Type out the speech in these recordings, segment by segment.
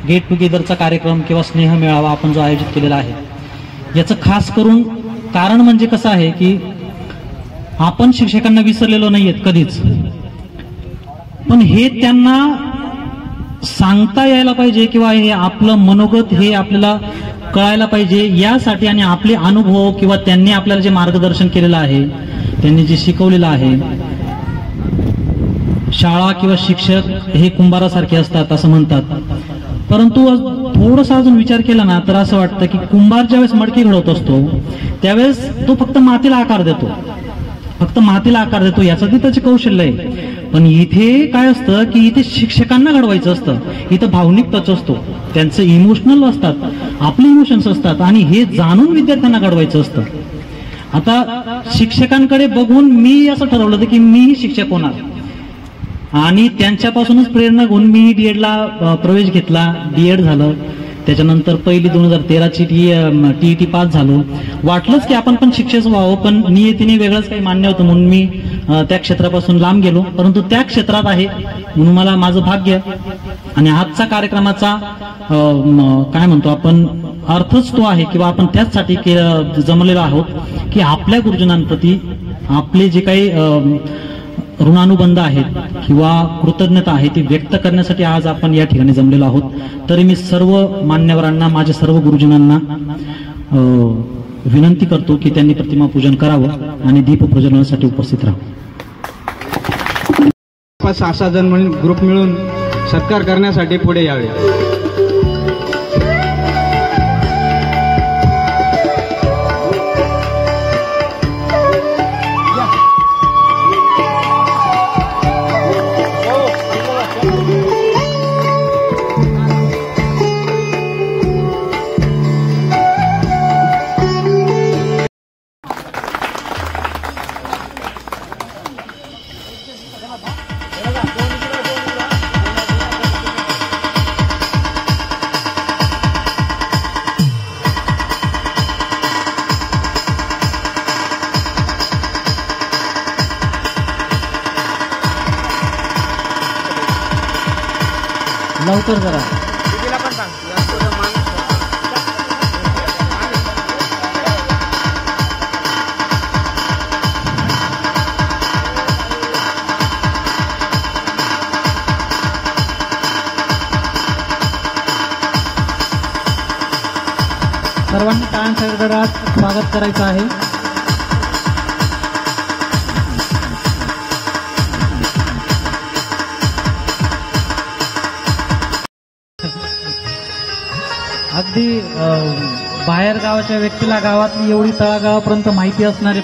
Gate टुगेदरचा कार्यक्रम किंवा स्नेह मेळावा आपण जो आयोजित केलेला आहे, याचं खास करून कारण म्हणजे कसं आहे की आपण शिक्षकांना विसरलेलो नाहीयेत कधीच, पण हे त्यांना सांगता यायला पाहिजे किंवा हे आपलं मनोगत हे आपल्याला कळायला पाहिजे यासाठी आणि आपले अनुभव किंवा त्यांनी आपल्याला जे मार्गदर्शन केलेलं आहे, त्यांनी जे शिकवलेलं आहे, शाळा किंवा शिक्षक हे कुंभारासारखे असतात असं म्हणतात, परंतु थोडासा अजून विचार केला ना तर असं वाटतं की कुंभार ज्यावेळेस मडकी घडवत असतो त्यावेळेस तो फक्त मातीला आकार देतो, फक्त मातीला आकार देतो, याचं त्याचे कौशल्य आहे. पण इथे काय असतं की इथे शिक्षकांना घडवायचं असतं, इथं भावनिक टच असतो, त्यांचं इमोशनल असतात, आपले इमोशन्स असतात आणि हे जाणून विद्यार्थ्यांना घडवायचं असतं. आता शिक्षकांकडे बघून मी असं ठरवलं होतं की मीही शिक्षक होणार आणि त्यांच्यापासूनच प्रेरणा घेऊन मी डीएडला प्रवेश घेतला, डीएड झालं, त्याच्यानंतर पहिली 2013ची टीईटी पास झालो. वाटलंच की आपण पण शिक्षक व्हावं, पण नियतीने वेगळंच काही मान्य होतं म्हणून मी त्या क्षेत्रापासून लांब गेलो, परंतु त्या क्षेत्रात आहे म्हणून मला माझं भाग्य. आणि आजचा कार्यक्रमाचा काय म्हणतो आपण अर्थच तो आहे किंवा आपण त्याचसाठी जमलेलो आहोत की आपल्या गुरुजनांप्रती आपले जे काही ऋणानुबंध आहेत किंवा कृतज्ञता आहे ती व्यक्त करण्यासाठी आज आपण या ठिकाणी जमलेलो आहोत. तरी मी सर्व मान्यवरांना, माझ्या सर्व गुरुजनांना विनंती करतो की त्यांनी प्रतिमा पूजन करावं आणि दीप प्रज्वलनासाठी उपस्थित राहावं. 5-6 जण म्हणून ग्रुप मिळून सत्कार करण्यासाठी पुढे यावे. लवकर जरा सर्वांनी टाळ्यांच्या गडगडाट स्वागत करायचं आहे. अगदी बाहेर गावाच्या व्यक्तीला गावातली एवढी तळागावापर्यंत माहिती असणारे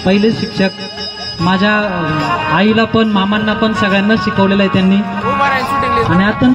पहिले शिक्षक माझ्या आईला पण मामांना पण सगळ्यांना शिकवलेलं आहे त्यांनी. आणि आता